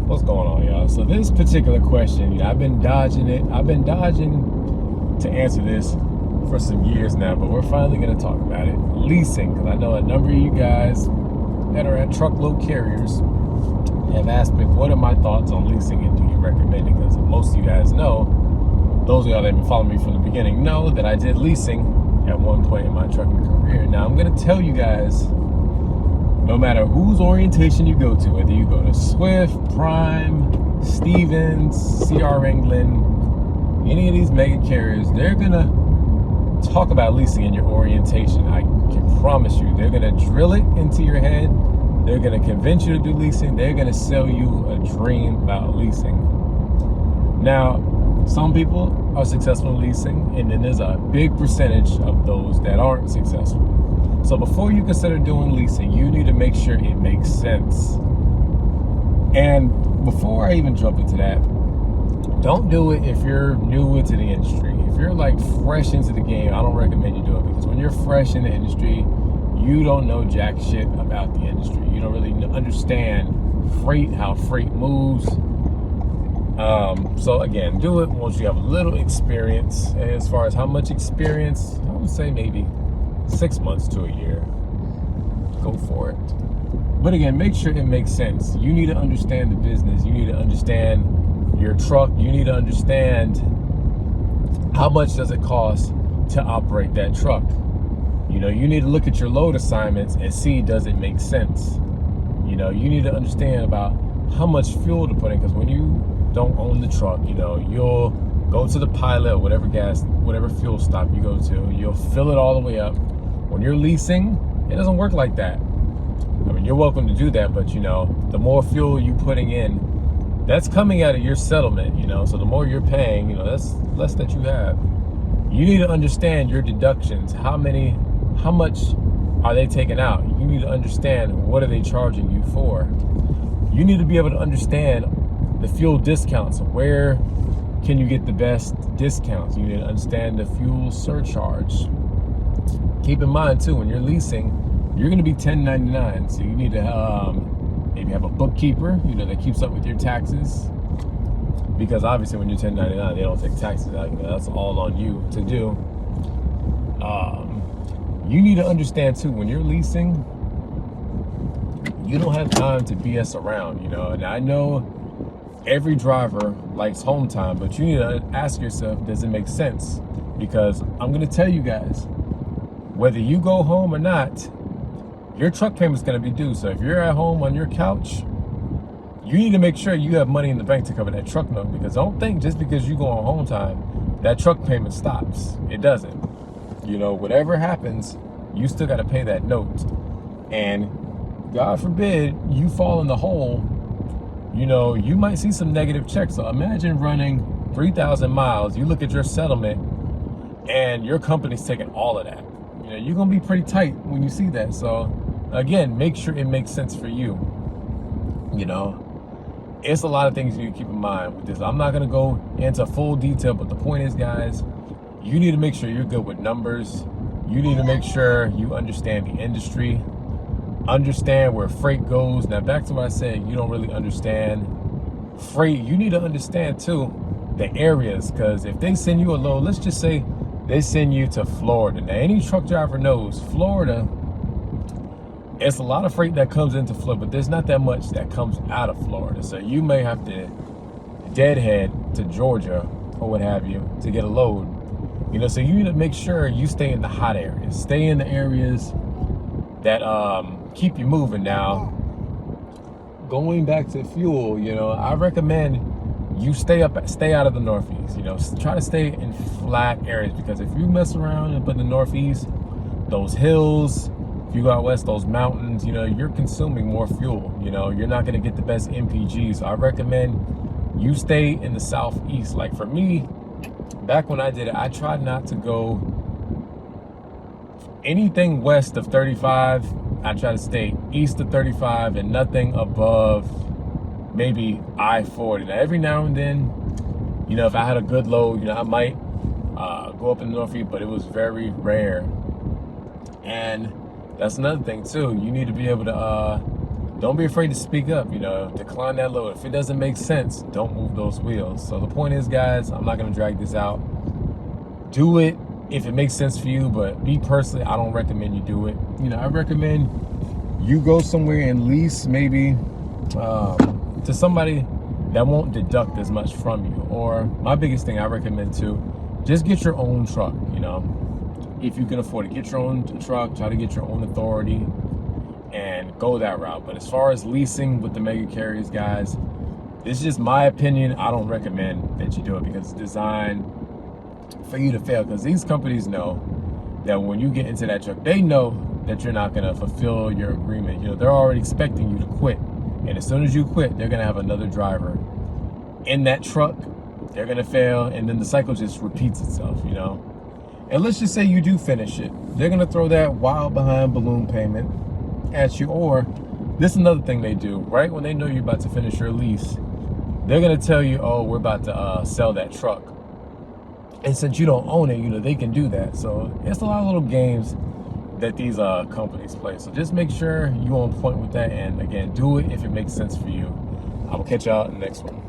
What's going on, y'all? So this particular question, I've been dodging it. I've been dodging to answer this for some years now, but we're finally going to talk about it. Leasing, because I know a number of you guys that are at truckload carriers have asked me, what are my thoughts on leasing and do you recommend it? Because most of you guys know, those of y'all that have been following me from the beginning know that I did leasing at one point in my trucking career. Now I'm going to tell you guys, no matter whose orientation you go to, whether you go to Swift, Prime, Stevens, CR England, any of these mega carriers, they're gonna talk about leasing in your orientation. I can promise you, they're gonna drill it into your head. They're gonna convince you to do leasing. They're gonna sell you a dream about leasing. Now, some people are successful in leasing, and then there's a big percentage of those that aren't successful. So before you consider doing leasing, you need to make sure it makes sense. And before I even jump into that, don't do it if you're new into the industry. If you're like fresh into the game, I don't recommend you do it, because when you're fresh in the industry, you don't know jack shit about the industry. You don't really understand freight, how freight moves. So again, do it once you have a little experience. And as far as how much experience, I would say maybe 6 months to a year. Go for it. But again, make sure it makes sense. You need to understand the business. You need to understand your truck. You need to understand how much does it cost to operate that truck. You know, you need to look at your load assignments and see, does it make sense? You know, you need to understand about how much fuel to put in, because when you don't own the truck, you know, you'll go to the pilot or whatever fuel stop you go to, you'll fill it all the way up. When you're leasing, it doesn't work like that. I mean, you're welcome to do that, but you know, the more fuel you putting in, that's coming out of your settlement, you know, so the more you're paying, you know, that's less that you have. You need to understand your deductions. How much are they taking out? You need to understand, what are they charging you for? You need to be able to understand the fuel discounts. Where can you get the best discounts? You need to understand the fuel surcharge. Keep in mind too, when you're leasing, you're going to be 1099, so you need to maybe have a bookkeeper, you know, that keeps up with your taxes, because obviously when you're 1099, they don't take taxes out. You know, that's all on you to do. You need to understand too, when you're leasing, you don't have time to BS around. You know, and I know every driver likes home time, but you need to ask yourself, does it make sense? Because I'm going to tell you guys, whether you go home or not, your truck payment's going to be due. So if you're at home on your couch, you need to make sure you have money in the bank to cover that truck note, because don't think just because you go on home time, that truck payment stops. It doesn't. You know, whatever happens, you still got to pay that note. And God forbid you fall in the hole, you know, you might see some negative checks. So imagine running 3,000 miles. You look at your settlement and your company's taking all of that. You know, you're going to be pretty tight when you see that. So again, make sure it makes sense for you. You know, it's a lot of things you need to keep in mind with this. I'm not going to go into full detail, but the point is, guys, you need to make sure you're good with numbers. You need to make sure you understand the industry, understand where freight goes. Now, back to what I said, you don't really understand freight. You need to understand too the areas, because if they send you a load, let's just say they send you to Florida. Now, any truck driver knows Florida, it's a lot of freight that comes into Florida, but there's not that much that comes out of Florida. So you may have to deadhead to Georgia or what have you to get a load. You know, so you need to make sure you stay in the hot areas. Stay in the areas that keep you moving. Now, going back to fuel, you know, I recommend you stay out of the Northeast. You know, try to stay in flat areas, because if you mess around up in the Northeast, those hills, if you go out west, those mountains, you know, you're consuming more fuel. You know, you're not going to get the best MPG. So I recommend you stay in the Southeast. Like for me, back when I did it, I tried not to go anything west of 35. I try to stay east of 35 and nothing above maybe I-40. Now, every now and then, you know, if I had a good load, you know, I might go up in the Northeast, but it was very rare. And that's another thing too. You need to be able to don't be afraid to speak up, you know, decline that load. If it doesn't make sense, don't move those wheels. So the point is, guys, I'm not gonna drag this out. Do it if it makes sense for you, but me personally, I don't recommend you do it. You know, I recommend you go somewhere and lease maybe to somebody that won't deduct as much from you. Or my biggest thing I recommend too, just get your own truck, you know. If you can afford it, get your own truck, try to get your own authority and go that route. But as far as leasing with the mega carriers, guys, this is just my opinion. I don't recommend that you do it because it's designed for you to fail, because these companies know that when you get into that truck, they know that you're not going to fulfill your agreement. You know, they're already expecting you to quit. And as soon as you quit, they're going to have another driver in that truck. They're going to fail. And then the cycle just repeats itself, you know. And let's just say you do finish it. They're going to throw that wild behind balloon payment at you. Or this is another thing they do, right? When they know you're about to finish your lease, they're going to tell you, oh, we're about to sell that truck. And since you don't own it, you know, they can do that. So it's a lot of little games that these companies play. So just make sure you're on point with that. And again, do it if it makes sense for you. I will catch y'all in the next one.